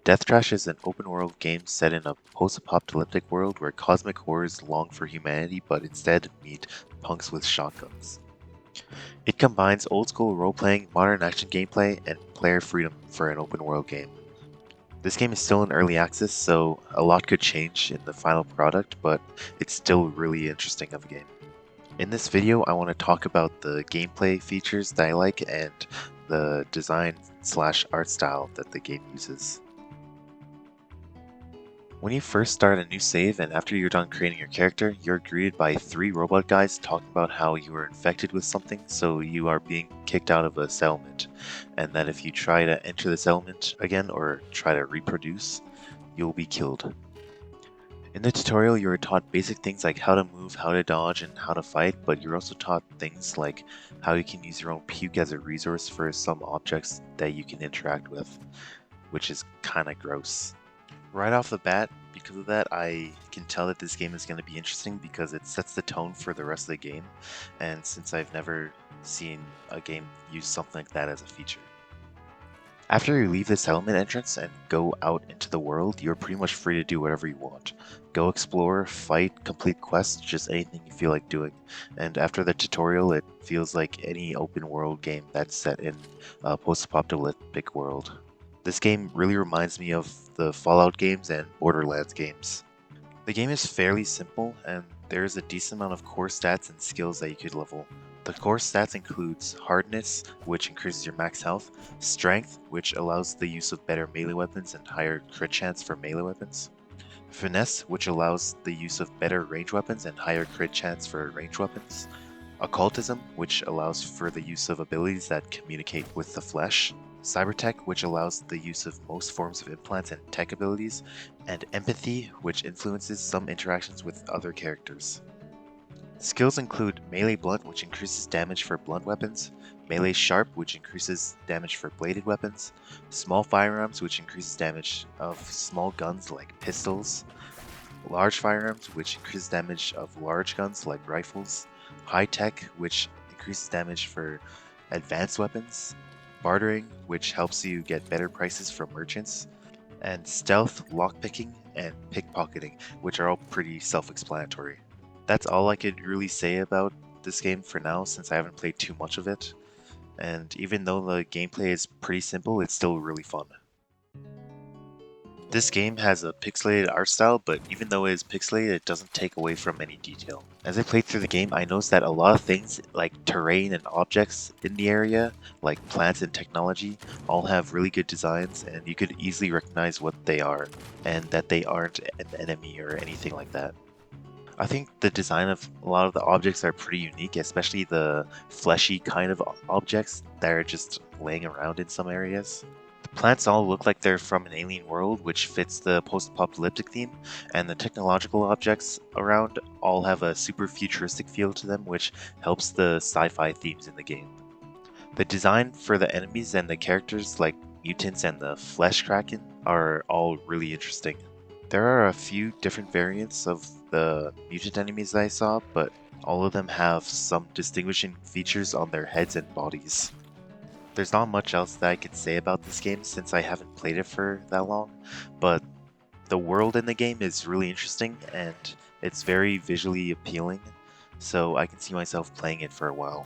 Death Trash is an open-world game set in a post-apocalyptic world where cosmic horrors long for humanity but instead meet punks with shotguns. It combines old-school role-playing, modern action gameplay, and player freedom for an open-world game. This game is still in early access, so a lot could change in the final product, but it's still really interesting of a game. In this video, I want to talk about the gameplay features that I like and the design/art style that the game uses. When you first start a new save and after you're done creating your character, you're greeted by 3 robot guys talking about how you were infected with something, so you are being kicked out of a settlement, and that if you try to enter the settlement again or try to reproduce, you'll be killed. In the tutorial, you are taught basic things like how to move, how to dodge, and how to fight, but you're also taught things like how you can use your own puke as a resource for some objects that you can interact with, which is kinda gross. Right off the bat, because of that, I can tell that this game is going to be interesting because it sets the tone for the rest of the game, and since I've never seen a game use something like that as a feature. After you leave the settlement entrance and go out into the world, you're pretty much free to do whatever you want. Go explore, fight, complete quests, just anything you feel like doing. And after the tutorial, it feels like any open world game that's set in a post-apocalyptic world. This game really reminds me of the Fallout games and Borderlands games. The game is fairly simple, and there is a decent amount of core stats and skills that you could level. The core stats includes hardness, which increases your max health, strength, which allows the use of better melee weapons and higher crit chance for melee weapons, finesse, which allows the use of better range weapons and higher crit chance for range weapons, occultism, which allows for the use of abilities that communicate with the flesh, cybertech, which allows the use of most forms of implants and tech abilities, and empathy, which influences some interactions with other characters. Skills include melee blunt, which increases damage for blunt weapons, melee sharp, which increases damage for bladed weapons, small firearms, which increases damage of small guns like pistols, large firearms, which increases damage of large guns like rifles, high tech, which increases damage for advanced weapons, bartering, which helps you get better prices from merchants, and stealth, lockpicking, and pickpocketing, which are all pretty self-explanatory. That's all I could really say about this game for now, since I haven't played too much of it, and even though the gameplay is pretty simple, it's still really fun. This game has a pixelated art style, but even though it is pixelated, it doesn't take away from any detail. As I played through the game, I noticed that a lot of things, like terrain and objects in the area, like plants and technology, all have really good designs, and you could easily recognize what they are, and that they aren't an enemy or anything like that. I think the design of a lot of the objects are pretty unique, especially the fleshy kind of objects that are just laying around in some areas. The plants all look like they're from an alien world, which fits the post-apocalyptic theme, and the technological objects around all have a super futuristic feel to them, which helps the sci-fi themes in the game. The design for the enemies and the characters like mutants and the flesh kraken are all really interesting. There are a few different variants of the mutant enemies that I saw, but all of them have some distinguishing features on their heads and bodies. There's not much else that I could say about this game since I haven't played it for that long, but the world in the game is really interesting and it's very visually appealing, so I can see myself playing it for a while.